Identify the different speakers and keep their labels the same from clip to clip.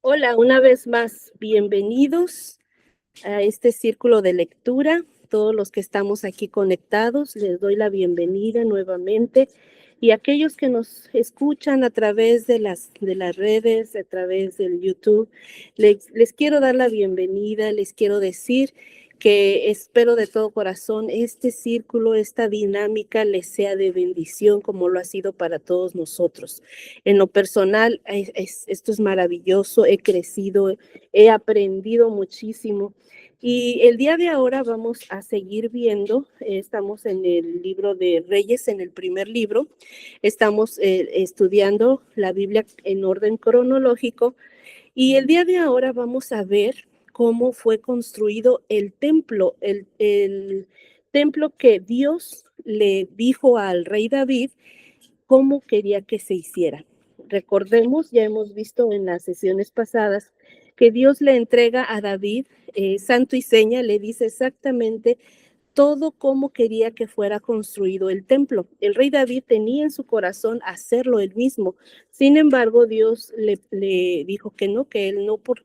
Speaker 1: Hola, una vez más, bienvenidos a este círculo de lectura. Todos los que estamos aquí conectados, les doy la bienvenida nuevamente. Y aquellos que nos escuchan a través de las redes, a través del YouTube, les quiero dar la bienvenida, les quiero decir que espero de todo corazón este círculo, esta dinámica les sea de bendición como lo ha sido para todos nosotros. En lo personal, esto es maravilloso, he crecido, he aprendido muchísimo. Y el día de ahora vamos a seguir viendo, estamos en el libro de Reyes, en el primer libro, estamos estudiando la Biblia en orden cronológico y el día de ahora vamos a ver cómo fue construido el templo, el templo que Dios le dijo al rey David cómo quería que se hiciera. Recordemos, ya hemos visto en las sesiones pasadas, que Dios le entrega a David santo y seña, le dice exactamente todo cómo quería que fuera construido el templo. El rey David tenía en su corazón hacerlo él mismo. Sin embargo, Dios le dijo que no, que él no, por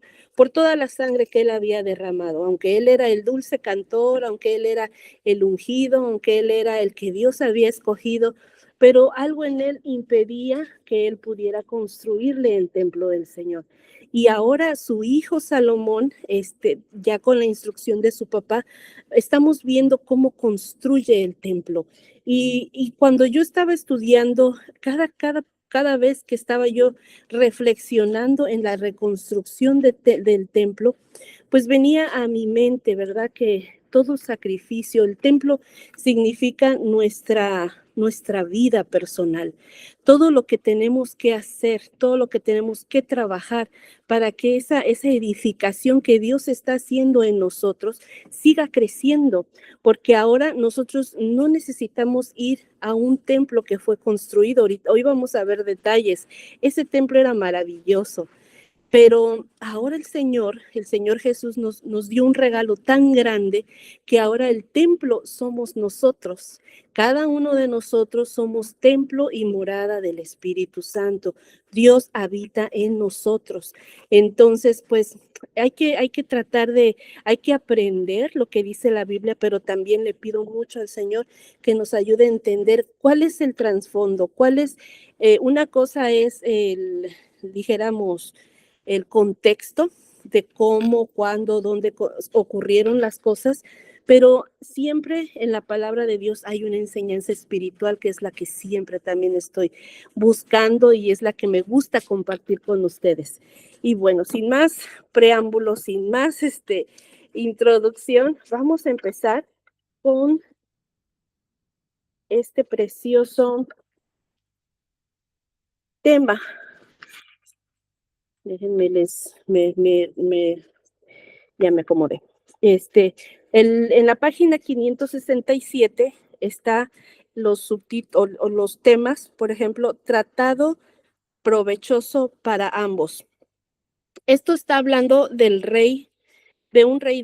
Speaker 1: toda la sangre que él había derramado, aunque él era el dulce cantor, aunque él era el ungido, aunque él era el que Dios había escogido, pero algo en él impedía que él pudiera construirle el templo del Señor. Y ahora su hijo Salomón, ya con la instrucción de su papá, estamos viendo cómo construye el templo. Y cuando yo estaba estudiando, cada vez que estaba yo reflexionando en la reconstrucción del templo, pues venía a mi mente, ¿verdad? Que todo sacrificio, el templo significa nuestra vida personal, todo lo que tenemos que hacer, todo lo que tenemos que trabajar para que esa edificación que Dios está haciendo en nosotros siga creciendo, porque ahora nosotros no necesitamos ir a un templo que fue construido. Hoy vamos a ver detalles. Ese templo era maravilloso. Pero ahora el Señor Jesús nos dio un regalo tan grande que ahora el templo somos nosotros. Cada uno de nosotros somos templo y morada del Espíritu Santo. Dios habita en nosotros. Entonces, pues hay que hay que aprender lo que dice la Biblia, pero también le pido mucho al Señor que nos ayude a entender cuál es el trasfondo, una cosa es dijéramos, el contexto de cómo, cuándo, dónde ocurrieron las cosas, pero siempre en la palabra de Dios hay una enseñanza espiritual que es la que siempre también estoy buscando y es la que me gusta compartir con ustedes. Y bueno, sin más preámbulos, sin más introducción, vamos a empezar con este precioso tema. Déjenme ya me acomodé. En la página 567 está los subtítulos o los temas, por ejemplo, tratado provechoso para ambos. Esto está hablando de un rey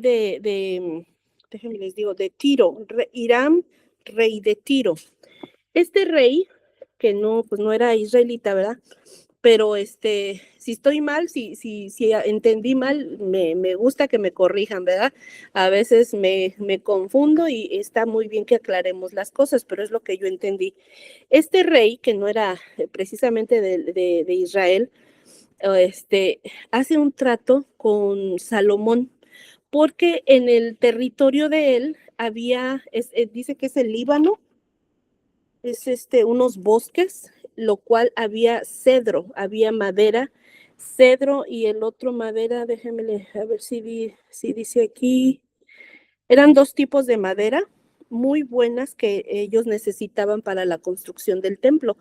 Speaker 1: déjenme les digo, de Tiro, Hiram, rey de Tiro. Este rey, que no, pues no era israelita, ¿verdad? Pero si estoy mal, si entendí mal, me gusta que me corrijan, ¿verdad? A veces me confundo y está muy bien que aclaremos las cosas, pero es lo que yo entendí. Este rey, que no era precisamente de Israel, hace un trato con Salomón, porque en el territorio de él dice que es el Líbano, es unos bosques, lo cual había cedro, había madera, cedro y el otro madera, déjenme a ver si dice aquí, eran dos tipos de madera muy buenas que ellos necesitaban para la construcción del templo.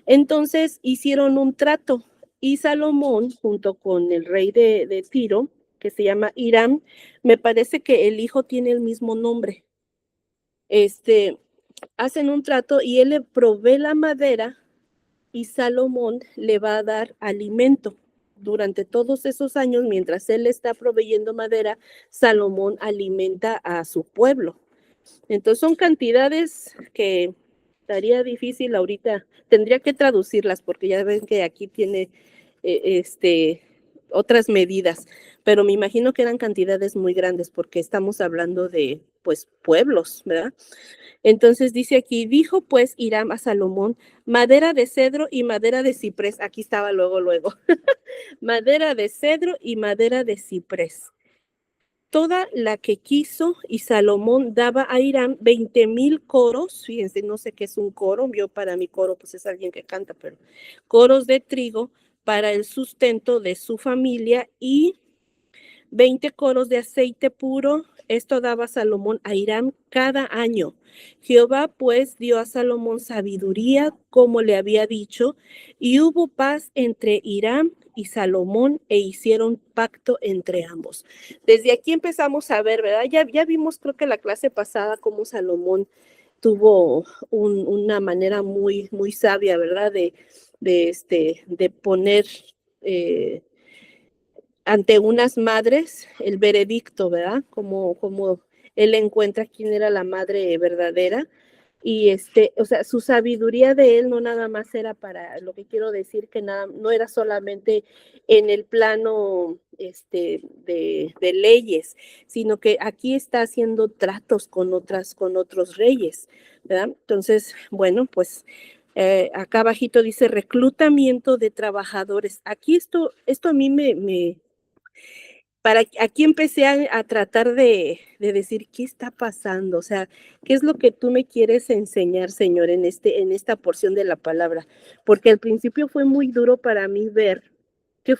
Speaker 1: Entonces hicieron un trato y Salomón, junto con el rey de Tiro, que se llama Hiram, me parece que el hijo tiene el mismo nombre. Hacen un trato y él le provee la madera y Salomón le va a dar alimento. Durante todos esos años, mientras él está proveyendo madera, Salomón alimenta a su pueblo. Entonces son cantidades que estaría difícil ahorita, tendría que traducirlas porque ya ven que aquí tiene, otras medidas, pero me imagino que eran cantidades muy grandes porque estamos hablando de, pues, pueblos, ¿verdad? Entonces dice aquí, dijo pues Hiram a Salomón, madera de cedro y madera de ciprés, aquí estaba luego, madera de cedro y madera de ciprés, toda la que quiso, y Salomón daba a Hiram 20,000 coros, fíjense, no sé qué es un coro, yo para mi coro pues es alguien que canta, pero coros de trigo para el sustento de su familia y 20 coros de aceite puro. Esto daba Salomón a Hiram cada año. Jehová pues dio a Salomón sabiduría, como le había dicho, y hubo paz entre Hiram y Salomón e hicieron pacto entre ambos. Desde aquí empezamos a ver, ¿verdad? Ya vimos, creo que la clase pasada, cómo Salomón tuvo una manera muy sabia, ¿verdad? De poner ante unas madres el veredicto, ¿verdad? Como él encuentra quién era la madre verdadera. Y o sea, su sabiduría de él no nada más era para, lo que quiero decir, que nada, no era solamente en el plano de leyes, sino que aquí está haciendo tratos con otros reyes, ¿verdad? Entonces, bueno, pues acá abajito dice reclutamiento de trabajadores. Aquí esto a mí aquí empecé a tratar de decir, ¿qué está pasando? O sea, ¿qué es lo que tú me quieres enseñar, Señor, en esta porción de la palabra? Porque al principio fue muy duro para mí ver que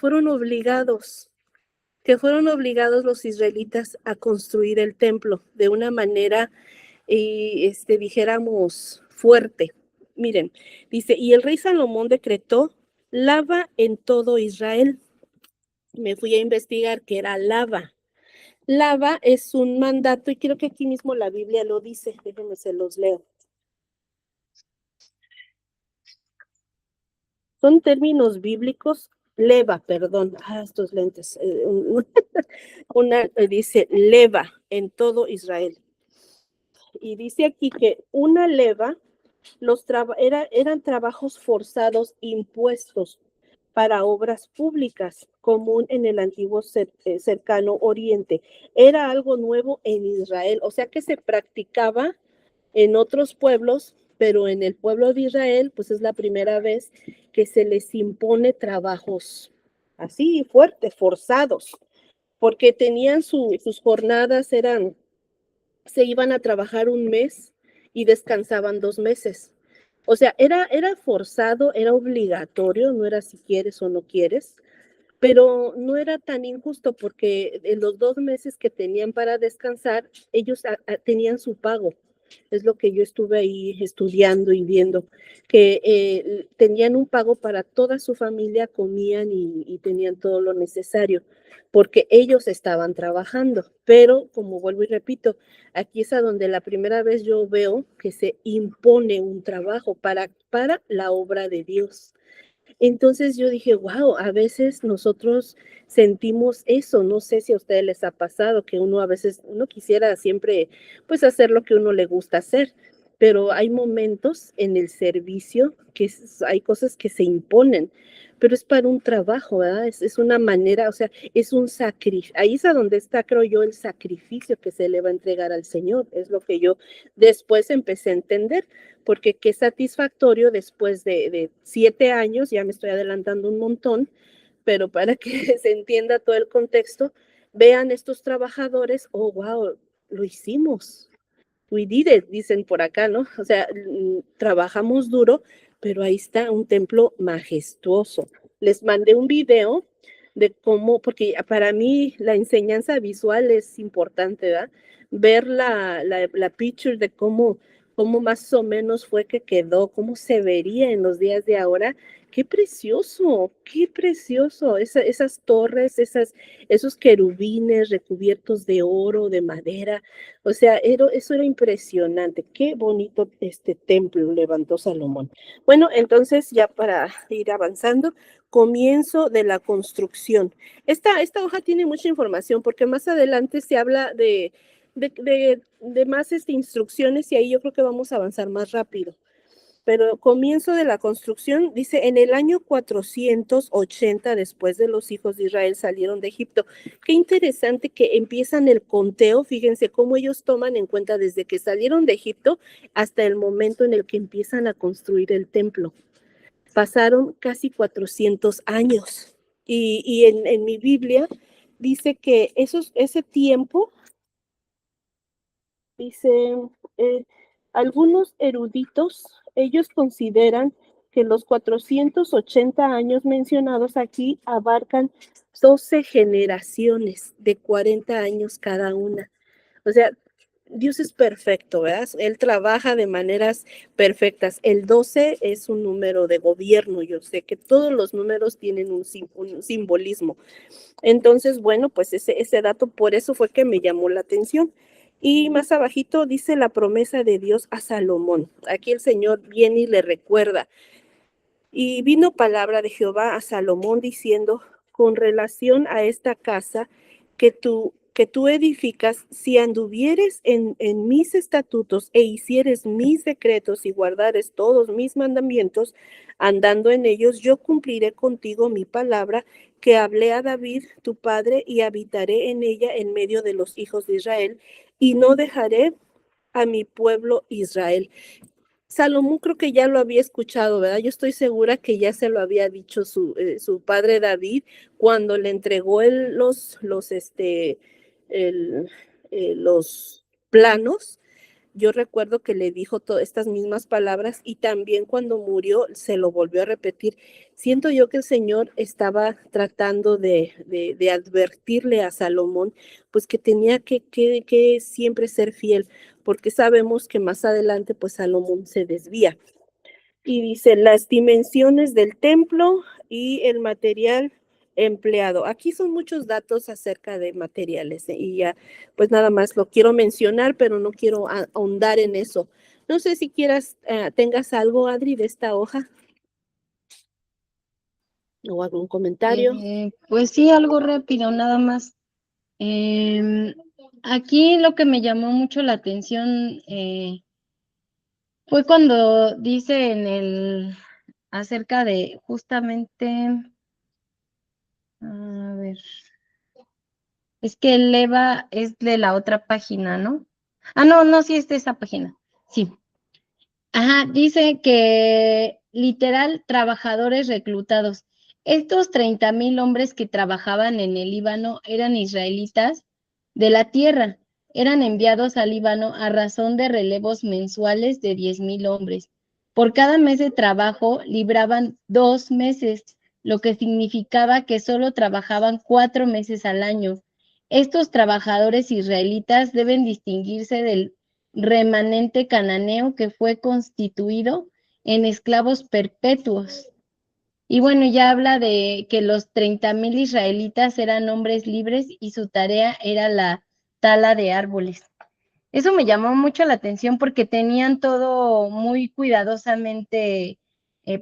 Speaker 1: que fueron obligados los israelitas a construir el templo de una manera, y dijéramos, fuerte. Miren, dice, y el rey Salomón decretó lava en todo Israel. Me fui a investigar qué era lava. Lava es un mandato, y creo que aquí mismo la Biblia lo dice, déjenme se los leo. Son términos bíblicos, leva, perdón, estos lentes, dice leva en todo Israel. Y dice aquí que una leva eran trabajos forzados impuestos para obras públicas, común en el antiguo cercano oriente. Era algo nuevo en Israel, o sea que se practicaba en otros pueblos, pero en el pueblo de Israel, pues es la primera vez que se les impone trabajos así fuertes, forzados, porque tenían sus jornadas, se iban a trabajar un mes y descansaban 2 meses. O sea, era forzado, era obligatorio, no era si quieres o no quieres, pero no era tan injusto porque en los 2 meses que tenían para descansar, ellos tenían su pago. Es lo que yo estuve ahí estudiando y viendo, que tenían un pago para toda su familia, comían y tenían todo lo necesario, porque ellos estaban trabajando. Pero, como vuelvo y repito, aquí es a donde la primera vez yo veo que se impone un trabajo para la obra de Dios. Entonces yo dije, wow, a veces nosotros sentimos eso, no sé si a ustedes les ha pasado que uno a veces, uno quisiera siempre pues hacer lo que uno le gusta hacer, pero hay momentos en el servicio que hay cosas que se imponen, pero es para un trabajo, ¿verdad? Es una manera, o sea, es un sacrificio, ahí es a donde está, creo yo, el sacrificio que se le va a entregar al Señor, es lo que yo después empecé a entender, porque qué satisfactorio después de 7 años, ya me estoy adelantando un montón, pero para que se entienda todo el contexto, vean estos trabajadores, oh, wow, lo hicimos, we did it, dicen por acá, ¿no? O sea, trabajamos duro, pero ahí está un templo majestuoso. Les mandé un video de cómo, porque para mí la enseñanza visual es importante, ¿verdad? Ver la picture de cómo más o menos fue que quedó, cómo se vería en los días de ahora. Qué precioso, esas torres, esos querubines recubiertos de oro, de madera, o sea, eso era impresionante. Qué bonito este templo levantó Salomón. Bueno, entonces ya para ir avanzando, comienzo de la construcción. Esta hoja tiene mucha información porque más adelante se habla de más instrucciones y ahí yo creo que vamos a avanzar más rápido. pero comienzo de la construcción, dice, en el año 480 después de los hijos de Israel salieron de Egipto. Qué interesante que empiezan el conteo, fíjense cómo ellos toman en cuenta desde que salieron de Egipto hasta el momento en el que empiezan a construir el templo. Pasaron casi 400 años. Y en mi Biblia dice que ese tiempo, dice, eh, algunos eruditos, ellos consideran que los 480 años mencionados aquí abarcan 12 generaciones de 40 años cada una. O sea, Dios es perfecto, ¿verdad? Él trabaja de maneras perfectas. El 12 es un número de gobierno. Yo sé que todos los números tienen un simbolismo. Entonces, bueno, pues ese dato por eso fue que me llamó la atención. Y más abajito dice la promesa de Dios a Salomón. Aquí el Señor viene y le recuerda. Y vino palabra de Jehová a Salomón diciendo, con relación a esta casa que tú edificas, si anduvieres en mis estatutos e hicieres mis decretos y guardares todos mis mandamientos, andando en ellos, yo cumpliré contigo mi palabra que hablé a David, tu padre, y habitaré en ella en medio de los hijos de Israel, y no dejaré a mi pueblo Israel. Salomón creo que ya lo había escuchado, ¿verdad? Yo estoy segura que ya se lo había dicho su padre David cuando le entregó el, los planos. Yo recuerdo que le dijo todas estas mismas palabras y también cuando murió se lo volvió a repetir. Siento yo que el Señor estaba tratando de advertirle a Salomón, pues que tenía que siempre ser fiel, porque sabemos que más adelante pues Salomón se desvía. Y dice las dimensiones del templo y el material empleado. Aquí son muchos datos acerca de materiales, y ya pues nada más lo quiero mencionar, pero no quiero ahondar en eso. No sé si quieras, tengas algo, Adri, de esta hoja o algún comentario.
Speaker 2: Pues sí, algo rápido, nada más. Em, Aquí lo que me llamó mucho la atención fue cuando dice acerca de justamente, a ver, es que el EVA es de la otra página, ¿no? Ah, no, no, sí es de esa página, sí. Ajá, dice que literal trabajadores reclutados. Estos 30,000 hombres que trabajaban en el Líbano eran israelitas de la tierra. Eran enviados al Líbano a razón de relevos mensuales de 10,000 hombres. Por cada mes de trabajo libraban 2 meses, lo que significaba que solo trabajaban 4 meses al año. Estos trabajadores israelitas deben distinguirse del remanente cananeo que fue constituido en esclavos perpetuos. Y bueno, ya habla de que los 30,000 israelitas eran hombres libres y su tarea era la tala de árboles. Eso me llamó mucho la atención porque tenían todo muy cuidadosamente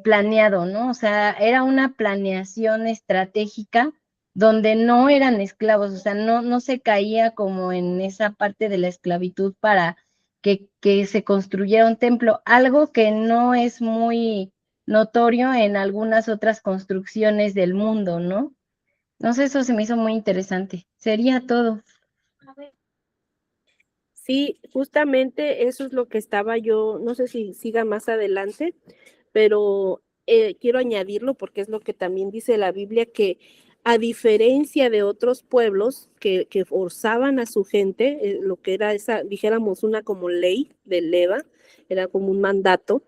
Speaker 2: planeado, ¿no? O sea, era una planeación estratégica donde no eran esclavos, o sea, no se caía como en esa parte de la esclavitud para que se construyera un templo, algo que no es muy notorio en algunas otras construcciones del mundo, ¿no? No sé, eso se me hizo muy interesante. Sería todo.
Speaker 1: Sí, justamente eso es lo que estaba yo, no sé si siga más adelante, pero quiero añadirlo porque es lo que también dice la Biblia, que a diferencia de otros pueblos que forzaban a su gente, lo que era esa, dijéramos, una como ley de leva, era como un mandato,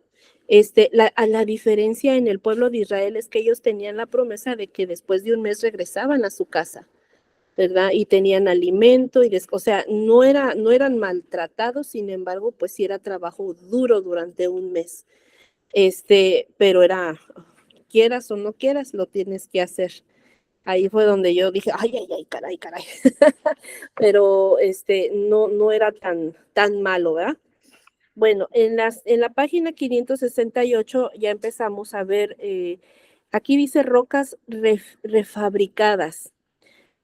Speaker 1: a la diferencia en el pueblo de Israel es que ellos tenían la promesa de que después de un mes regresaban a su casa, ¿verdad? Y tenían alimento, o sea, no eran maltratados, sin embargo, pues sí era trabajo duro durante un mes. Pero era, quieras o no quieras, lo tienes que hacer. Ahí fue donde yo dije, ay, ay, ay, caray, caray. Pero no era tan malo, ¿verdad? Bueno, en la página 568 ya empezamos a ver, aquí dice rocas refabricadas.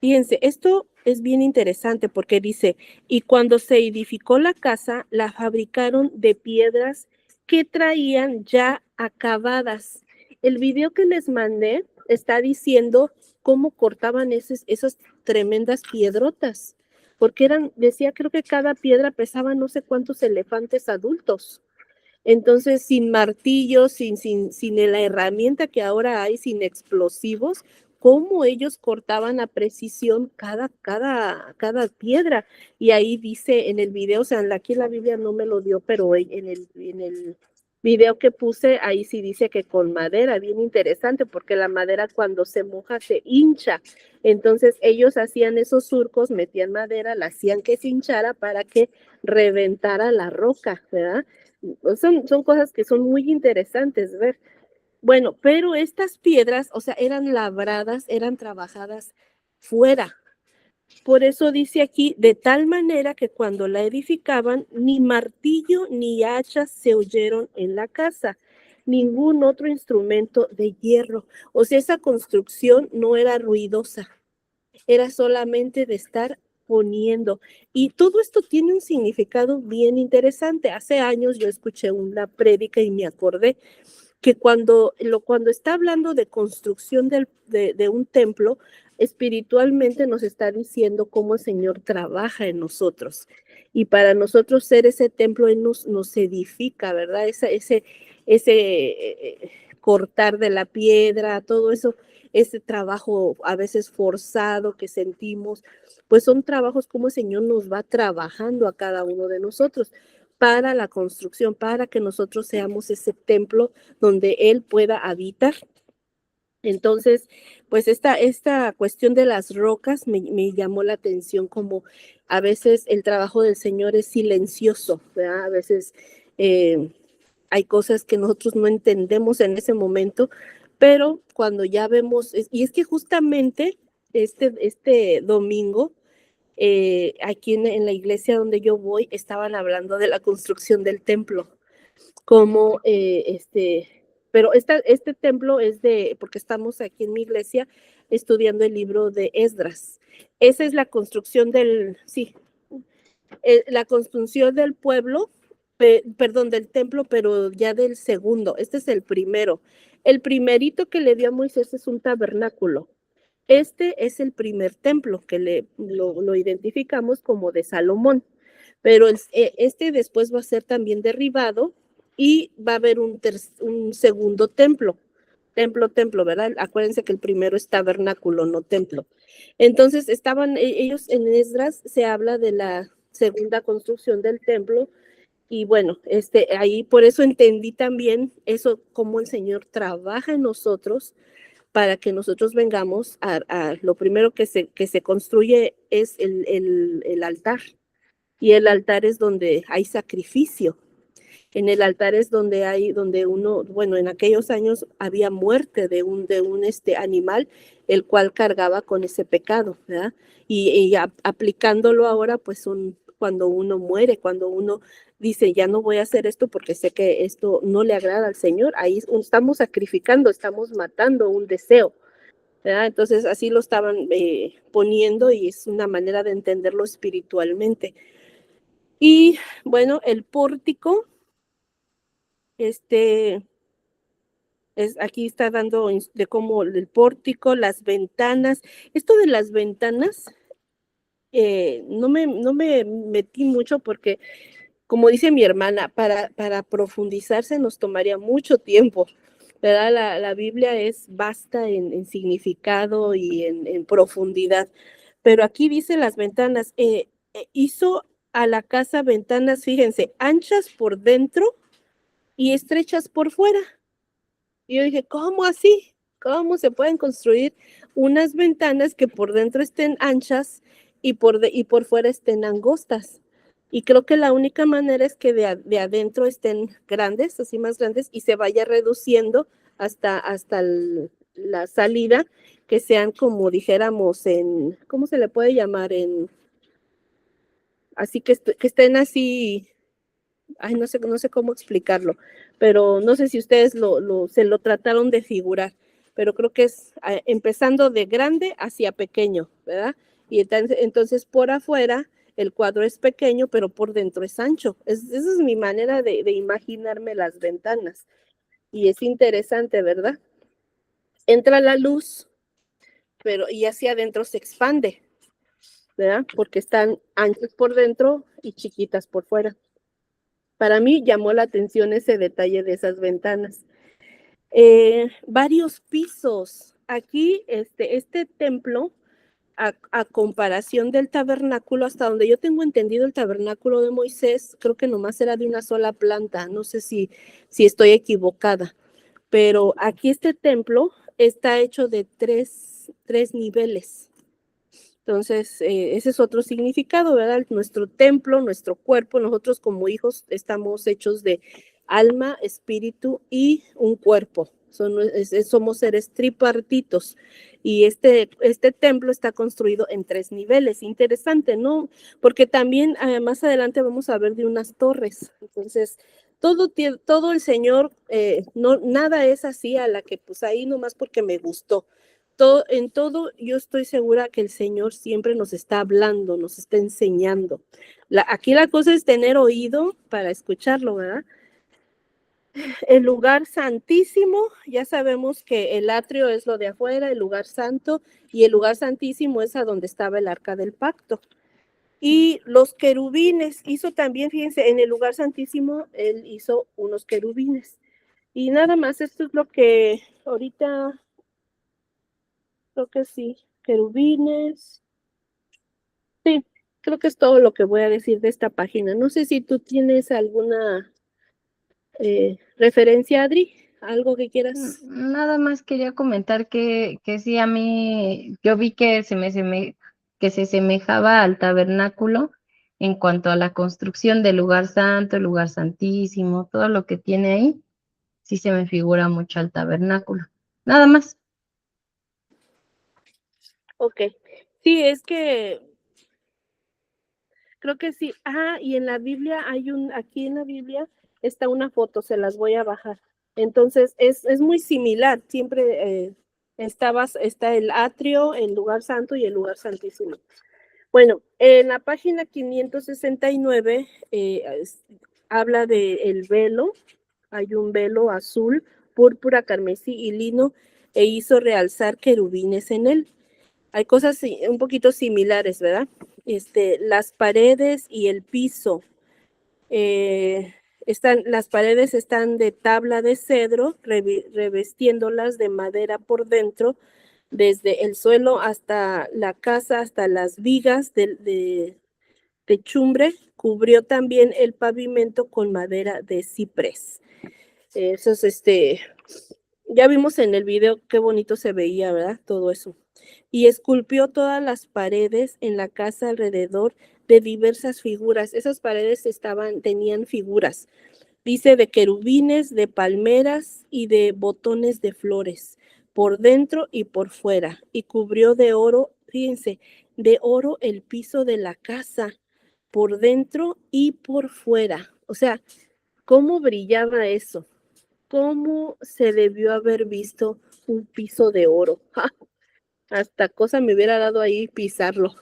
Speaker 1: Fíjense, esto es bien interesante porque dice, y cuando se edificó la casa, la fabricaron de piedras que traían ya acabadas. El video que les mandé está diciendo cómo cortaban esas tremendas piedrotas, porque decía, creo que cada piedra pesaba no sé cuántos elefantes adultos. Entonces, sin martillos, sin la herramienta que ahora hay, sin explosivos, cómo ellos cortaban a precisión cada piedra. Y ahí dice en el video, o sea, aquí la Biblia no me lo dio, pero en el video que puse, ahí sí dice que con madera, bien interesante, porque la madera cuando se moja se hincha. Entonces ellos hacían esos surcos, metían madera, la hacían que se hinchara para que reventara la roca, ¿verdad? Son cosas que son muy interesantes ver. Bueno, pero estas piedras, o sea, eran labradas, eran trabajadas fuera. Por eso dice aquí, de tal manera que cuando la edificaban, ni martillo ni hachas se oyeron en la casa, ningún otro instrumento de hierro. O sea, esa construcción no era ruidosa, era solamente de estar poniendo. Y todo esto tiene un significado bien interesante. Hace años yo escuché una prédica y me acordé que cuando está hablando de construcción de un templo, espiritualmente nos está diciendo cómo el Señor trabaja en nosotros. Y para nosotros ser ese templo, Él nos edifica, ¿verdad? Ese cortar de la piedra, todo eso, ese trabajo a veces forzado que sentimos, pues son trabajos como el Señor nos va trabajando a cada uno de nosotros para la construcción, para que nosotros seamos ese templo donde Él pueda habitar. Entonces, pues esta cuestión de las rocas me llamó la atención, como a veces el trabajo del Señor es silencioso, ¿verdad? A veces hay cosas que nosotros no entendemos en ese momento, pero cuando ya vemos, y es que justamente este domingo, aquí en la iglesia donde yo voy, estaban hablando de la construcción del templo, como pero este templo es porque estamos aquí en mi iglesia estudiando el libro de Esdras. Esa es la construcción la construcción del pueblo, perdón, del templo, pero ya del segundo. Este es el primero. El primerito que le dio a Moisés es un tabernáculo. Este es el primer templo que lo identificamos como de Salomón, pero este después va a ser también derribado y va a haber un segundo templo, ¿verdad? Acuérdense que el primero es tabernáculo, no templo. Entonces ellos en Esdras se habla de la segunda construcción del templo y bueno, ahí por eso entendí también eso, cómo el Señor trabaja en nosotros para que nosotros vengamos lo primero que se construye es el altar. Y el altar es donde hay sacrificio. En el altar es donde uno, bueno, en aquellos años había muerte de un animal, el cual cargaba con ese pecado, ¿verdad? Y aplicándolo ahora, pues cuando uno muere, cuando uno dice, ya no voy a hacer esto porque sé que esto no le agrada al Señor, ahí estamos sacrificando, estamos matando un deseo, ¿verdad? Entonces así lo estaban poniendo y es una manera de entenderlo espiritualmente. Y bueno, el pórtico, aquí está dando de cómo el pórtico, las ventanas. Esto de las ventanas, no me metí mucho porque, como dice mi hermana, para profundizarse nos tomaría mucho tiempo, ¿verdad? La Biblia es vasta en significado y en profundidad. Pero aquí dice las ventanas, hizo a la casa ventanas, fíjense, anchas por dentro y estrechas por fuera. Y yo dije, ¿cómo así? ¿Cómo se pueden construir unas ventanas que por dentro estén anchas y por fuera estén angostas? Y creo que la única manera es que de adentro estén grandes, así más grandes, y se vaya reduciendo hasta la salida, que sean como dijéramos ¿cómo se le puede llamar? Así que estén así, ay, no sé cómo explicarlo, pero no sé si ustedes se lo trataron de figurar, pero creo que es empezando de grande hacia pequeño, ¿verdad? Y entonces por afuera el cuadro es pequeño, pero por dentro es ancho. Esa es mi manera de imaginarme las ventanas. Y es interesante, ¿verdad? Entra la luz, pero y hacia adentro se expande, ¿verdad? Porque están anchas por dentro y chiquitas por fuera. Para mí llamó la atención ese detalle de esas ventanas. Varios pisos. Aquí, este templo, a comparación del tabernáculo, hasta donde yo tengo entendido, el tabernáculo de Moisés, creo que nomás era de una sola planta. No sé si estoy equivocada, pero aquí este templo está hecho de tres niveles. Entonces, ese es otro significado, ¿verdad? Nuestro templo, nuestro cuerpo, nosotros como hijos estamos hechos de alma, espíritu y un cuerpo. Somos seres tripartitos y este templo está construido en 3 niveles. Interesante, ¿no? Porque también más adelante vamos a ver de unas torres. Entonces, todo el Señor, no, nada es así a la que pues ahí nomás porque me gustó. En todo, yo estoy segura que el Señor siempre nos está hablando, nos está enseñando. Aquí la cosa es tener oído para escucharlo, ¿verdad? El lugar santísimo, ya sabemos que el atrio es lo de afuera, el lugar santo, y el lugar santísimo es a donde estaba el arca del pacto. Y los querubines, hizo también, fíjense, en el lugar santísimo, él hizo unos querubines. Y nada más, esto es lo que ahorita creo que sí, querubines. Sí, creo que es todo lo que voy a decir de esta página. No sé si tú tienes alguna referencia, Adri, algo que quieras.
Speaker 2: Nada más quería comentar que sí, a mí, yo vi que que se semejaba al tabernáculo en cuanto a la construcción del lugar santo, el lugar santísimo, todo lo que tiene ahí, sí se me figura mucho al tabernáculo. Nada más.
Speaker 1: Ok. Sí, es que creo que sí. Ah, y en la Biblia aquí en la Biblia está una foto, se las voy a bajar. Entonces, es muy similar. Siempre está el atrio, el lugar santo y el lugar santísimo. Bueno, en la página 569 habla del velo. Hay un velo azul, púrpura, carmesí y lino, e hizo realzar querubines en él. Hay cosas un poquito similares, ¿verdad? Las paredes y el piso. Las paredes están de tabla de cedro, revestiéndolas de madera por dentro, desde el suelo hasta la casa, hasta las vigas de techumbre. Cubrió también el pavimento con madera de ciprés. Eso es ya vimos en el video qué bonito se veía, ¿verdad? Todo eso. Y esculpió todas las paredes en la casa alrededor de diversas figuras. Esas paredes tenían figuras. Dice de querubines, de palmeras y de botones de flores, por dentro y por fuera. Y cubrió de oro, fíjense, de oro el piso de la casa, por dentro y por fuera. O sea, ¿cómo brillaba eso? ¿Cómo se debió haber visto un piso de oro? Hasta cosa me hubiera dado ahí pisarlo.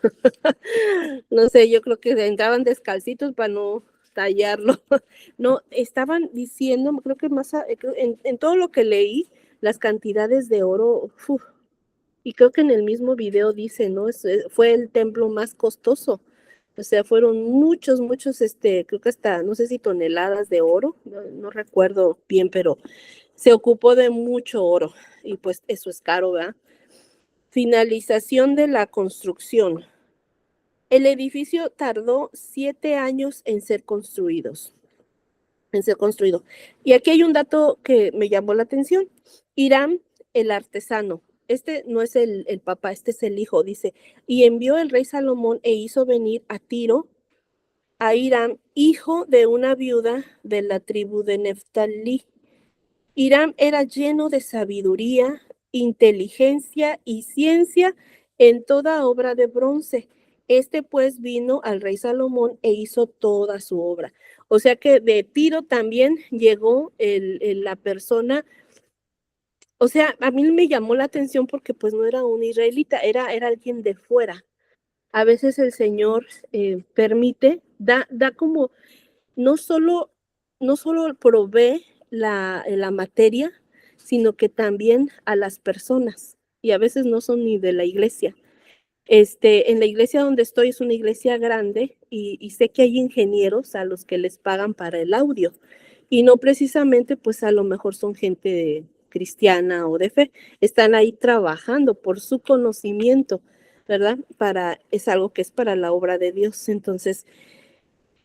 Speaker 1: No sé, yo creo que entraban descalcitos para no tallarlo. No, estaban diciendo, creo que en todo lo que leí, las cantidades de oro, uf, y creo que en el mismo video dice, ¿no? Fue el templo más costoso. O sea, fueron muchos, creo que hasta, no sé si toneladas de oro, no recuerdo bien, pero se ocupó de mucho oro y pues eso es caro, ¿verdad? Finalización de la construcción. El edificio tardó 7 años en ser construido. Y aquí hay un dato que me llamó la atención. Hiram, el artesano, este no es el papá, este es el hijo, dice, y envió el rey Salomón e hizo venir a Tiro a Hiram, hijo de una viuda de la tribu de Neftalí. Hiram era lleno de sabiduría, inteligencia y ciencia en toda obra de bronce. Pues vino al rey Salomón e hizo toda su obra. O sea que de Tiro también llegó la persona. O sea, a mí me llamó la atención porque pues no era un israelita, era alguien de fuera. a veces el Señor permite, da como, no solo, no solo provee la materia, sino que también a las personas, y a veces no son ni de la iglesia. En la iglesia donde estoy es una iglesia grande y sé que hay ingenieros a los que les pagan para el audio y no precisamente pues a lo mejor son gente cristiana o de fe, están ahí trabajando por su conocimiento, ¿verdad? Es algo que es para la obra de Dios. Entonces,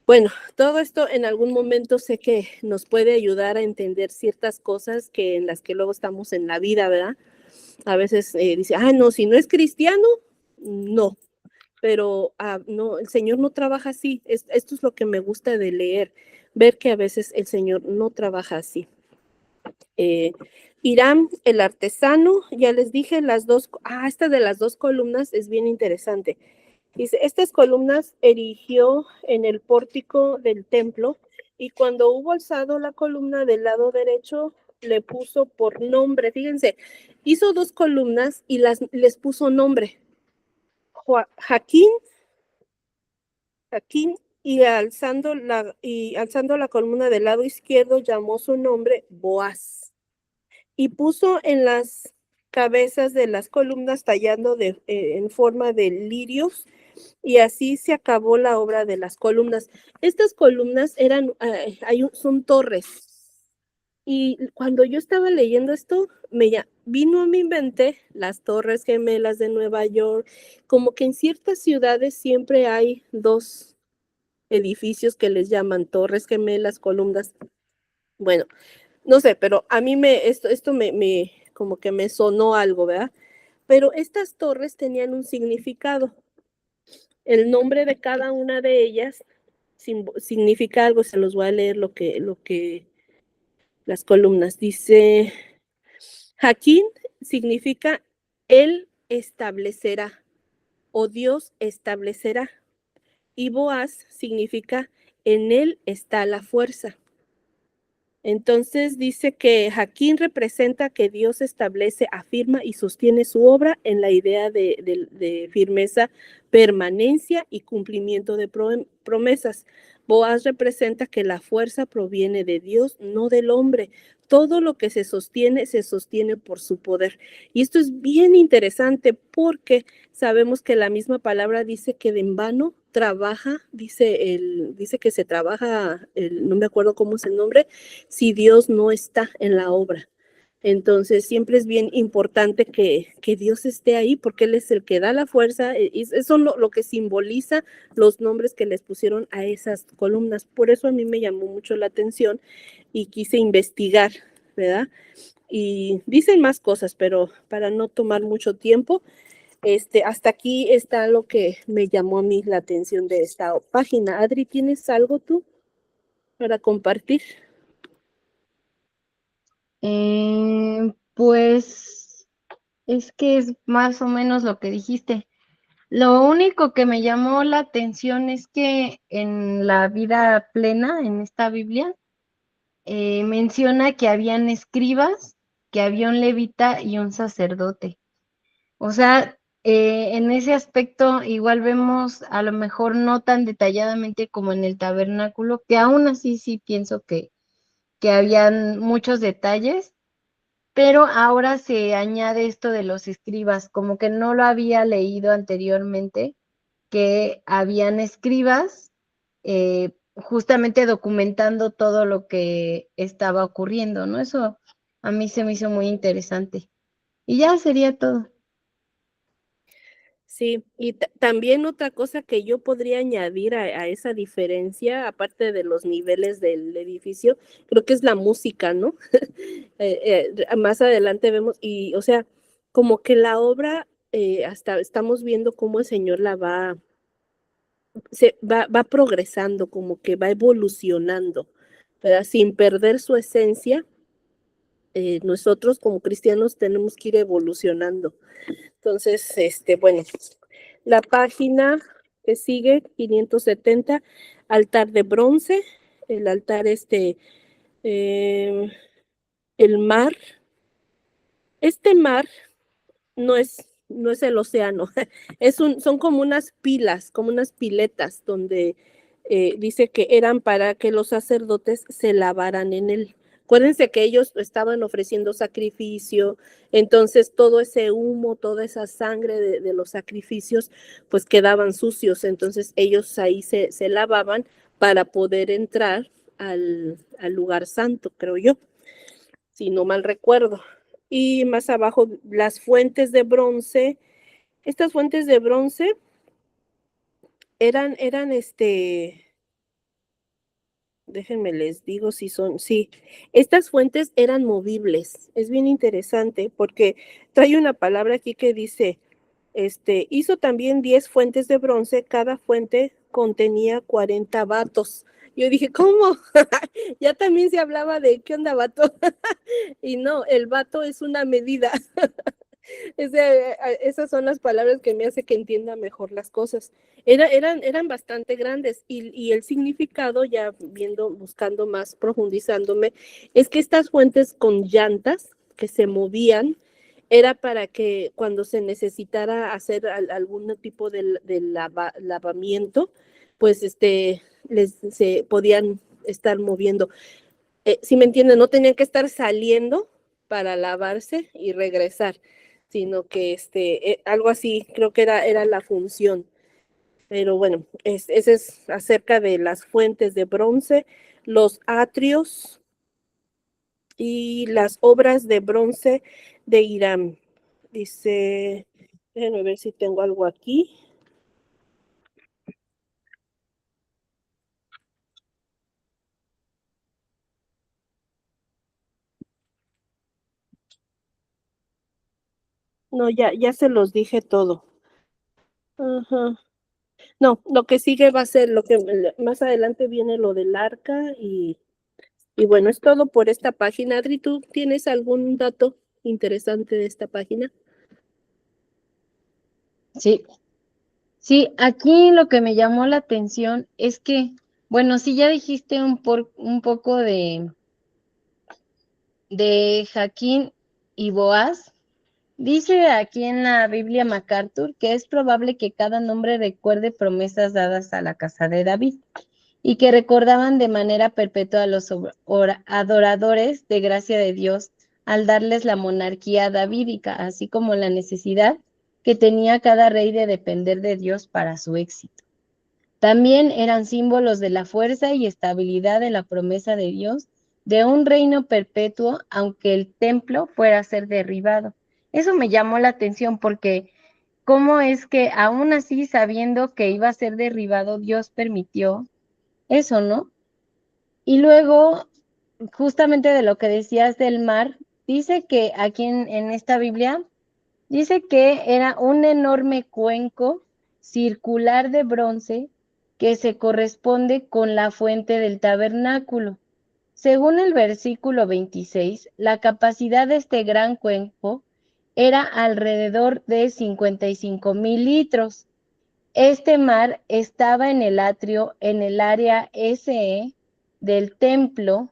Speaker 1: bueno, todo esto en algún momento sé que nos puede ayudar a entender ciertas cosas que en las que luego estamos en la vida, ¿verdad? A veces dice, no, si no es cristiano, no, pero no, el Señor no trabaja así. Esto es lo que me gusta de leer, ver que a veces el Señor no trabaja así. Hiram, el artesano, ya les dije, esta de las dos columnas es bien interesante. Dice, estas columnas erigió en el pórtico del templo y cuando hubo alzado la columna del lado derecho, le puso por nombre. Fíjense, hizo dos columnas y les puso nombre. Jaquín, y alzando la columna del lado izquierdo llamó su nombre Boaz y puso en las cabezas de las columnas tallando en forma de lirios y así se acabó la obra de las columnas. Estas columnas son torres. Y cuando yo estaba leyendo esto, vino a mi mente las Torres Gemelas de Nueva York, como que en ciertas ciudades siempre hay dos edificios que les llaman Torres Gemelas, columnas. Bueno, no sé, pero a mí esto como que me sonó algo, ¿verdad? Pero estas torres tenían un significado. El nombre de cada una de ellas significa algo. Se los voy a leer lo que las columnas. Dice, Jaquín significa él establecerá o Dios establecerá. Y Boaz significa en él está la fuerza. Entonces dice que Jaquín representa que Dios establece, afirma y sostiene su obra en la idea de firmeza, permanencia y cumplimiento de promesas. Boaz representa que la fuerza proviene de Dios, no del hombre. Todo lo que se sostiene por su poder. Y esto es bien interesante porque sabemos que la misma palabra dice que de en vano trabaja, dice que se trabaja, no me acuerdo cómo es el nombre, si Dios no está en la obra. Entonces, siempre es bien importante que Dios esté ahí porque Él es el que da la fuerza. Y eso es lo que simboliza los nombres que les pusieron a esas columnas. Por eso a mí me llamó mucho la atención y quise investigar, ¿verdad? Y dicen más cosas, pero para no tomar mucho tiempo, hasta aquí está lo que me llamó a mí la atención de esta página. Adri, ¿tienes algo tú para compartir?
Speaker 2: Pues es que es más o menos lo que dijiste. Lo único que me llamó la atención es que en la vida plena, en esta Biblia, menciona que habían escribas, que había un levita y un sacerdote. O sea, en ese aspecto igual vemos a lo mejor no tan detalladamente como en el tabernáculo, que aún así sí pienso que habían muchos detalles, pero ahora se añade esto de los escribas, como que no lo había leído anteriormente, que habían escribas justamente documentando todo lo que estaba ocurriendo, ¿no? Eso a mí se me hizo muy interesante. Y ya sería todo.
Speaker 1: Sí, y también otra cosa que yo podría añadir a esa diferencia, aparte de los niveles del edificio, creo que es la música, ¿no? Más adelante vemos, y o sea, como que la obra, hasta estamos viendo cómo el Señor va progresando, como que va evolucionando, ¿verdad? Sin perder su esencia, nosotros como cristianos tenemos que ir evolucionando. Entonces, bueno, la página que sigue, 570, altar de bronce, el altar el mar. Este mar no es no es el océano, son como unas pilas, como unas piletas donde dice que eran para que los sacerdotes se lavaran en él. Acuérdense que ellos estaban ofreciendo sacrificio, entonces todo ese humo, toda esa sangre de los sacrificios, pues quedaban sucios, entonces ellos ahí se lavaban para poder entrar al lugar santo, creo yo, si no mal recuerdo. Y más abajo, las fuentes de bronce. Estas fuentes de bronce eran déjenme les digo si son, sí, estas fuentes eran movibles. Es bien interesante porque trae una palabra aquí que dice, hizo también 10 fuentes de bronce, cada fuente contenía 40 vatos. Yo dije, ¿cómo? Ya también se hablaba de qué onda vato. Y no, el vato es una medida. Esas son las palabras que me hace que entienda mejor las cosas. Eran bastante grandes y el significado, ya viendo, buscando más, profundizándome, es que estas fuentes con llantas que se movían era para que cuando se necesitara hacer algún tipo de lavamiento, pues se podían estar moviendo. Si me entienden, no tenían que estar saliendo para lavarse y regresar, sino que algo así creo que era la función. Pero bueno, ese es acerca de las fuentes de bronce, los atrios y las obras de bronce de Irán. Dice, déjenme ver si tengo algo aquí. No, ya se los dije todo. Ajá. No, lo que sigue va a ser lo que más adelante viene lo del arca y bueno, es todo por esta página. Adri, ¿tú tienes algún dato interesante de esta página?
Speaker 2: Sí, sí, aquí lo que me llamó la atención es que, bueno, sí ya dijiste un poco de Jaquín y Boaz. Dice aquí en la Biblia MacArthur que es probable que cada nombre recuerde promesas dadas a la casa de David y que recordaban de manera perpetua a los adoradores de gracia de Dios al darles la monarquía davídica, así como la necesidad que tenía cada rey de depender de Dios para su éxito. También eran símbolos de la fuerza y estabilidad de la promesa de Dios de un reino perpetuo, aunque el templo fuera a ser derribado. Eso me llamó la atención porque cómo es que aún así, sabiendo que iba a ser derribado, Dios permitió eso, ¿no? Y luego, justamente de lo que decías del mar, dice que aquí en esta Biblia, dice que era un enorme cuenco circular de bronce que se corresponde con la fuente del tabernáculo. Según el versículo 26, la capacidad de este gran cuenco era alrededor de 55,000 litros. Este mar estaba en el atrio, en el área SE del templo,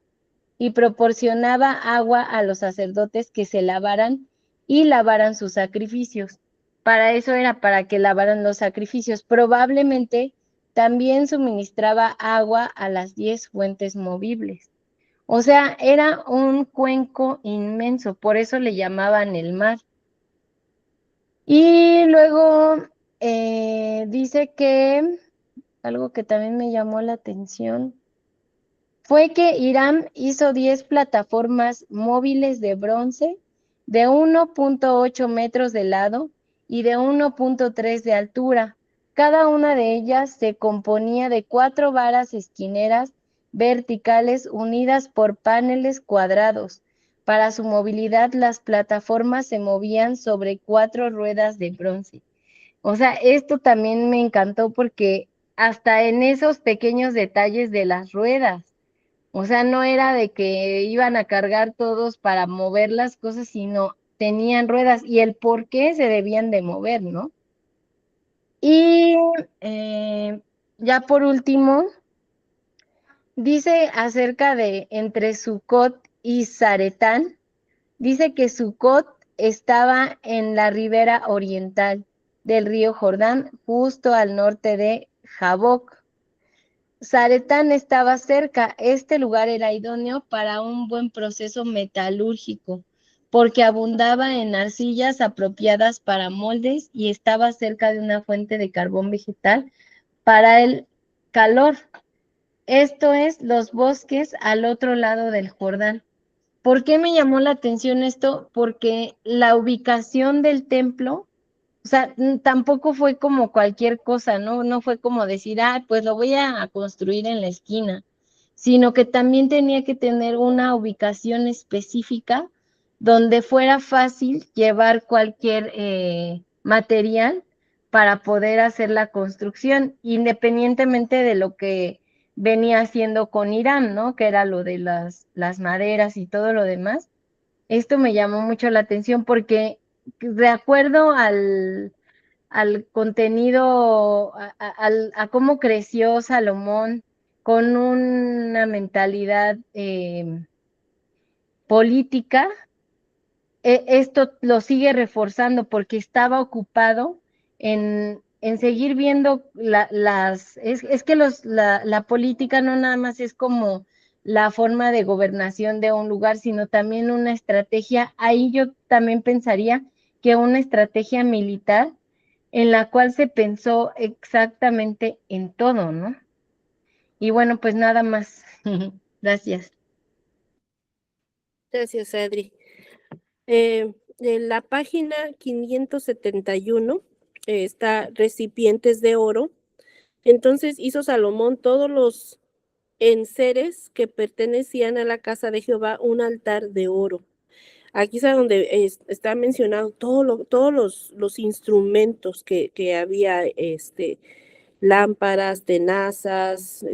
Speaker 2: y proporcionaba agua a los sacerdotes que se lavaran y lavaran sus sacrificios. Para eso era para que lavaran los sacrificios. Probablemente también suministraba agua a las 10 fuentes movibles. O sea, era un cuenco inmenso, por eso le llamaban el mar. Y luego dice que algo que también me llamó la atención fue que Irán hizo 10 plataformas móviles de bronce de 1,8 metros de lado y de 1,3 de altura. Cada una de ellas se componía de 4 varas esquineras verticales unidas por paneles cuadrados. Para su movilidad, las plataformas se movían sobre 4 ruedas de bronce. O sea, esto también me encantó porque hasta en esos pequeños detalles de las ruedas, o sea, no era de que iban a cargar todos para mover las cosas, sino tenían ruedas y el por qué se debían de mover, ¿no? Y ya por último, dice acerca de entre Sucot y Zaretán, dice que Sucot estaba en la ribera oriental del río Jordán, justo al norte de Jaboc. Zaretán estaba cerca. Este lugar era idóneo para un buen proceso metalúrgico, porque abundaba en arcillas apropiadas para moldes y estaba cerca de una fuente de carbón vegetal para el calor. Esto es, los bosques al otro lado del Jordán. ¿Por qué me llamó la atención esto? Porque la ubicación del templo, o sea, tampoco fue como cualquier cosa, ¿no? No fue como decir, ah, pues lo voy a construir en la esquina, sino que también tenía que tener una ubicación específica donde fuera fácil llevar cualquier material para poder hacer la construcción, independientemente de lo que venía haciendo con Irán, ¿no? Que era lo de las maderas y todo lo demás. Esto me llamó mucho la atención porque de acuerdo al contenido, a cómo creció Salomón con una mentalidad política, esto lo sigue reforzando porque estaba ocupado en seguir viendo es que la política no nada más es como la forma de gobernación de un lugar, sino también una estrategia. Ahí yo también pensaría que una estrategia militar en la cual se pensó exactamente en todo, ¿no? Y bueno, pues nada más. Gracias.
Speaker 1: Gracias, Adri. En la página 571 está recipientes de oro. Entonces hizo Salomón todos los enseres que pertenecían a la casa de Jehová un altar de oro. Aquí es donde está mencionado todos los instrumentos que había, lámparas, tenazas,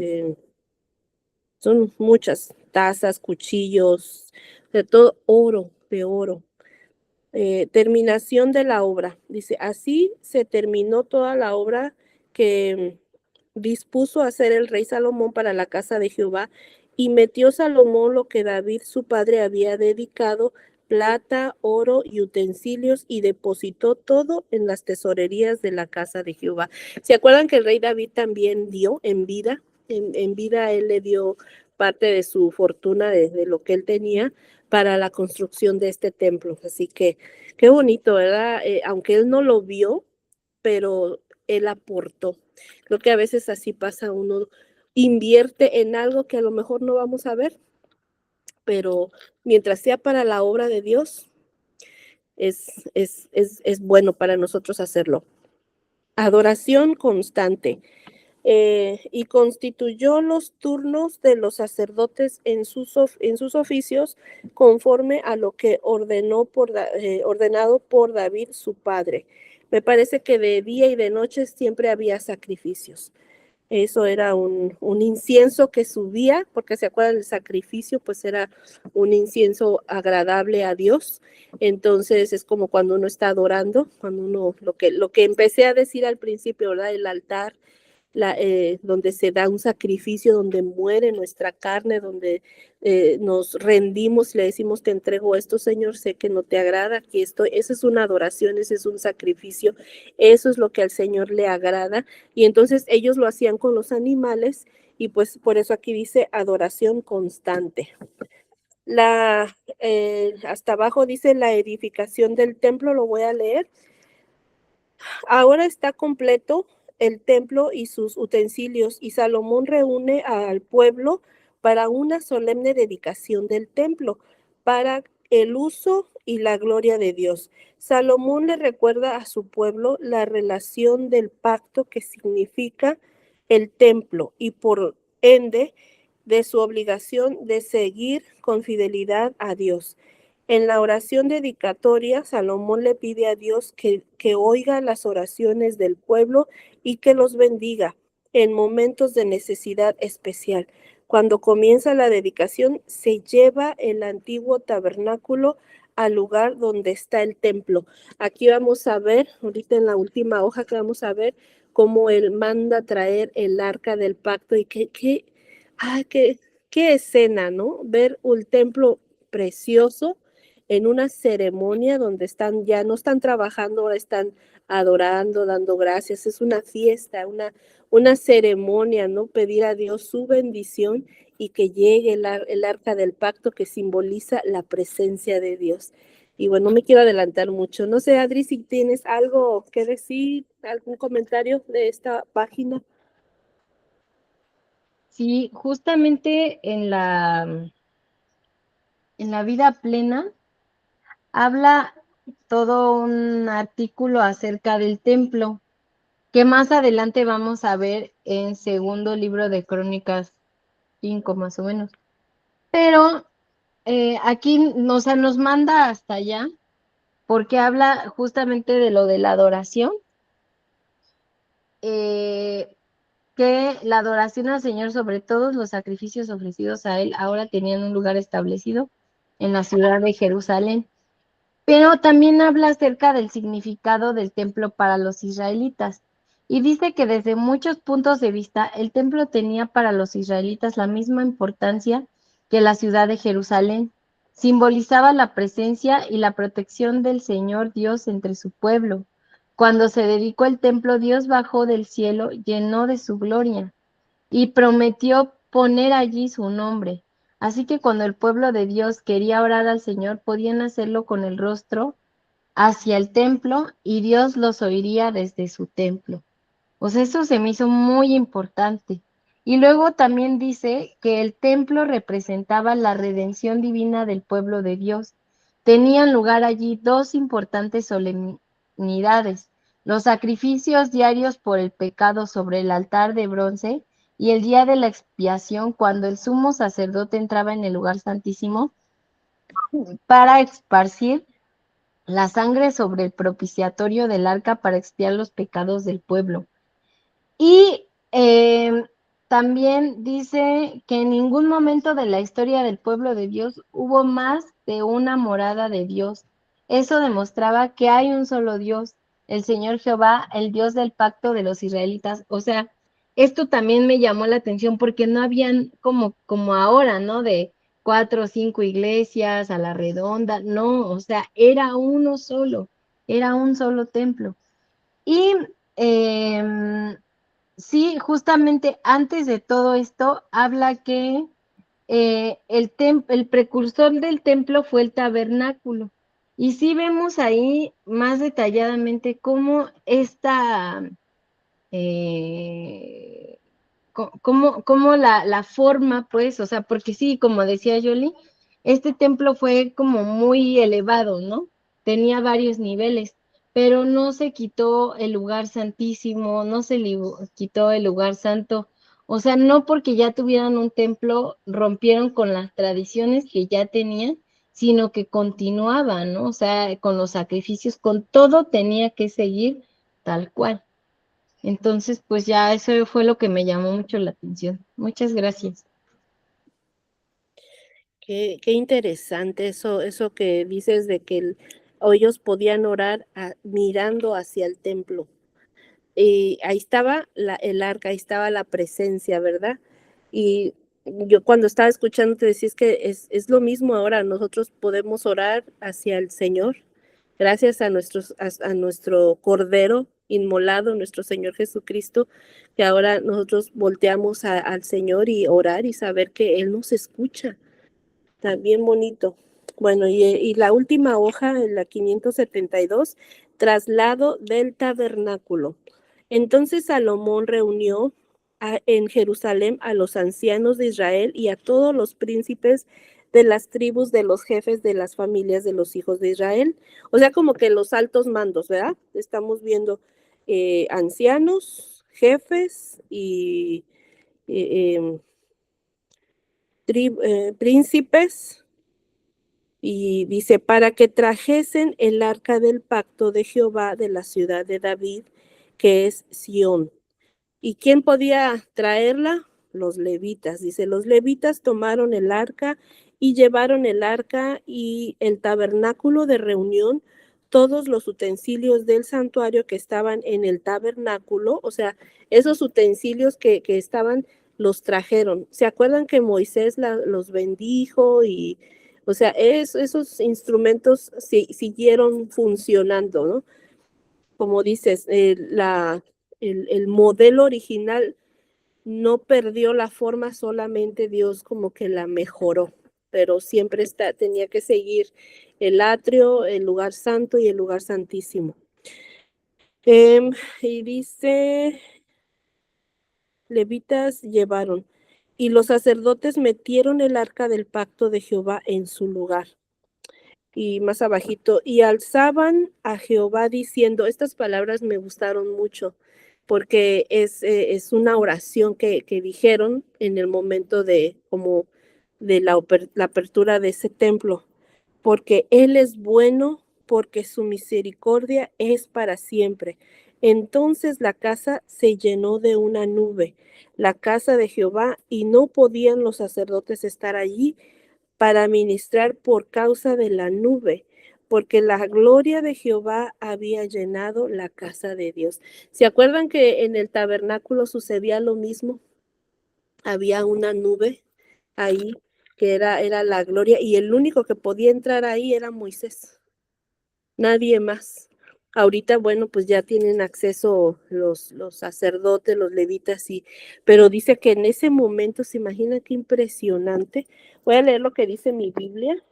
Speaker 1: son muchas tazas, cuchillos, de todo oro, de oro. Terminación de la obra. Dice, así se terminó toda la obra que dispuso hacer el rey Salomón para la casa de Jehová, y metió Salomón lo que David su padre había dedicado, plata, oro y utensilios, y depositó todo en las tesorerías de la casa de Jehová. ¿Se acuerdan que el rey David también dio en vida? En vida él le dio parte de su fortuna, de lo que él tenía, para la construcción de este templo. Así que qué bonito, ¿verdad? Aunque él no lo vio, pero él aportó. Creo que a veces así pasa, uno invierte en algo que a lo mejor no vamos a ver, pero mientras sea para la obra de Dios, es bueno para nosotros hacerlo. Adoración constante. Y constituyó los turnos de los sacerdotes en sus oficios conforme a lo que ordenado por David su padre. Me parece que de día y de noche siempre había sacrificios. Eso era un incienso que subía, porque se acuerdan del sacrificio, pues era un incienso agradable a Dios. Entonces es como cuando uno está adorando, cuando uno, lo que empecé a decir al principio, ¿verdad? El altar, donde se da un sacrificio, donde muere nuestra carne, donde nos rendimos y le decimos, te entrego esto, Señor, sé que no te agrada, aquí estoy. Esa es una adoración, ese es un sacrificio, eso es lo que al Señor le agrada. Y entonces ellos lo hacían con los animales, y pues por eso aquí dice adoración constante. Hasta abajo dice la edificación del templo, lo voy a leer. Ahora está completo el templo y sus utensilios, y Salomón reúne al pueblo para una solemne dedicación del templo, para el uso y la gloria de Dios. Salomón le recuerda a su pueblo la relación del pacto que significa el templo, y por ende de su obligación de seguir con fidelidad a Dios. En la oración dedicatoria, Salomón le pide a Dios que oiga las oraciones del pueblo y que los bendiga en momentos de necesidad especial. Cuando comienza la dedicación, se lleva el antiguo tabernáculo al lugar donde está el templo. Aquí vamos a ver, ahorita en la última hoja que vamos a ver, cómo él manda traer el arca del pacto, y qué escena, ¿no? Ver un templo precioso en una ceremonia donde están, ya no están trabajando, ahora están adorando, dando gracias. Es una fiesta, una ceremonia, ¿no? Pedir a Dios su bendición y que llegue el arca del pacto que simboliza la presencia de Dios. Y bueno, no me quiero adelantar mucho. No sé, Adri, si tienes algo que decir, algún comentario de esta página.
Speaker 2: Sí, justamente en la vida plena habla todo un artículo acerca del templo, que más adelante vamos a ver en segundo libro de Crónicas 5 más o menos. Pero aquí o sea, nos manda hasta allá porque habla justamente de lo de la adoración, eh, que la adoración al Señor sobre todos los sacrificios ofrecidos a Él ahora tenían un lugar establecido en la ciudad de Jerusalén. Pero también habla acerca del significado del templo para los israelitas y dice que desde muchos puntos de vista el templo tenía para los israelitas la misma importancia que la ciudad de Jerusalén. Simbolizaba la presencia y la protección del Señor Dios entre su pueblo. Cuando se dedicó el templo, Dios bajó del cielo, llenó de su gloria y prometió poner allí su nombre. Así que cuando el pueblo de Dios quería orar al Señor, podían hacerlo con el rostro hacia el templo y Dios los oiría desde su templo. O sea, eso se me hizo muy importante. Y luego también dice que el templo representaba la redención divina del pueblo de Dios. Tenían lugar allí dos importantes solemnidades, los sacrificios diarios por el pecado sobre el altar de bronce y el día de la expiación, cuando el sumo sacerdote entraba en el lugar santísimo para esparcir la sangre sobre el propiciatorio del arca para expiar los pecados del pueblo. Y también dice que en ningún momento de la historia del pueblo de Dios hubo más de una morada de Dios. Eso demostraba que hay un solo Dios, el Señor Jehová, el Dios del pacto de los israelitas. O sea, esto también me llamó la atención porque no habían como ahora, ¿no? De 4 o 5 iglesias a la redonda. No, o sea, era uno solo, era un solo templo. Y em, sí, justamente antes de todo esto, habla que el precursor del templo fue el tabernáculo. Y sí vemos ahí más detalladamente cómo eh, cómo la forma, pues, o sea, porque sí, como decía Yoli, este templo fue como muy elevado, ¿no? Tenía varios niveles, pero no se quitó el lugar santísimo, no se quitó el lugar santo. O sea, no porque ya tuvieran un templo, rompieron con las tradiciones que ya tenían, sino que continuaban, ¿no? O sea, con los sacrificios, con todo tenía que seguir tal cual. Entonces, pues ya eso fue lo que me llamó mucho la atención. Muchas gracias.
Speaker 1: Qué interesante eso que dices de que ellos podían orar mirando hacia el templo. Ahí estaba el arca, ahí estaba la presencia, ¿verdad? Y yo cuando estaba escuchando te decís que es lo mismo ahora, nosotros podemos orar hacia el Señor, gracias a nuestro Cordero inmolado, nuestro Señor Jesucristo, que ahora nosotros volteamos al Señor y orar y saber que Él nos escucha. Está bien bonito. Bueno, y la última hoja, en la 572, traslado del tabernáculo. Entonces Salomón reunió en Jerusalén a los ancianos de Israel y a todos los príncipes de las tribus de los jefes de las familias de los hijos de Israel. O sea, como que los altos mandos, ¿verdad? Estamos viendo ancianos, jefes y eh, príncipes, y dice, para que trajesen el arca del pacto de Jehová de la ciudad de David, que es Sión. ¿Y quién podía traerla? Los levitas. Dice, los levitas tomaron el arca y llevaron el arca y el tabernáculo de reunión, todos los utensilios del santuario que estaban en el tabernáculo, o sea, esos utensilios que estaban, los trajeron. ¿Se acuerdan que Moisés los bendijo y O sea, esos instrumentos siguieron funcionando, ¿no? Como dices, el modelo original no perdió la forma, solamente Dios como que la mejoró, pero siempre tenía que seguir el atrio, el lugar santo y el lugar santísimo. Y dice, levitas llevaron, y los sacerdotes metieron el arca del pacto de Jehová en su lugar. Y más abajito, y alzaban a Jehová diciendo, estas palabras me gustaron mucho, porque es una oración que dijeron en el momento de como de la apertura de ese templo, porque Él es bueno, porque su misericordia es para siempre. Entonces la casa se llenó de una nube, la casa de Jehová, y no podían los sacerdotes estar allí para ministrar por causa de la nube, porque la gloria de Jehová había llenado la casa de Dios. ¿Se acuerdan que en el tabernáculo sucedía lo mismo? Había una nube ahí que era la gloria, y el único que podía entrar ahí era Moisés, nadie más. Ahorita, bueno, pues ya tienen acceso los sacerdotes, los levitas, pero dice que en ese momento, se imagina qué impresionante. Voy a leer lo que dice mi Biblia.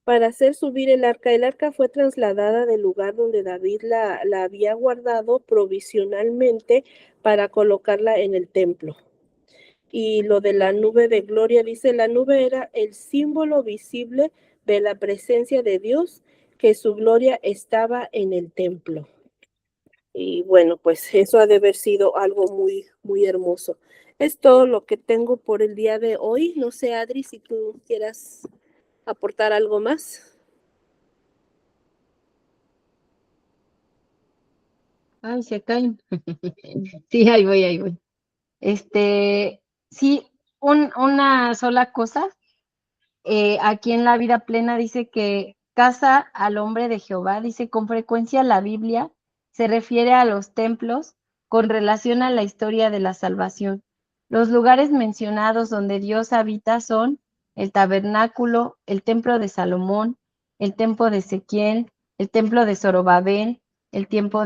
Speaker 1: Para hacer subir el arca. El arca fue trasladada del lugar donde David la había guardado provisionalmente para colocarla en el templo. Y lo de la nube de gloria, dice, la nube era el símbolo visible de la presencia de Dios, que su gloria estaba en el templo. Y bueno, pues eso ha de haber sido algo muy, muy hermoso. Es todo lo que tengo por el día de hoy. No sé, Adri, si tú quieras aportar algo más.
Speaker 2: Ay, se caen. Sí, ahí voy, ahí voy. Sí, una sola cosa. Aquí en la vida plena dice que casa al hombre de Jehová, dice con frecuencia la Biblia se refiere a los templos con relación a la historia de la salvación. Los lugares mencionados donde Dios habita son el tabernáculo, el templo de Salomón, el templo de Ezequiel, el templo de Zorobabel, el templo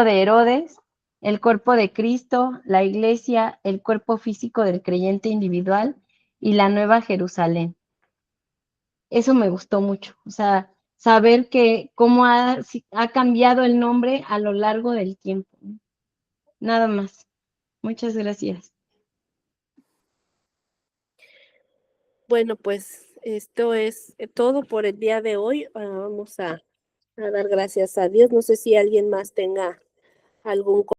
Speaker 2: de Herodes, el cuerpo de Cristo, la iglesia, el cuerpo físico del creyente individual y la Nueva Jerusalén. Eso me gustó mucho, o sea, saber que cómo ha cambiado el nombre a lo largo del tiempo. Nada más. Muchas gracias.
Speaker 1: Bueno, pues esto es todo por el día de hoy. Vamos a dar gracias a Dios. No sé si alguien más tenga algún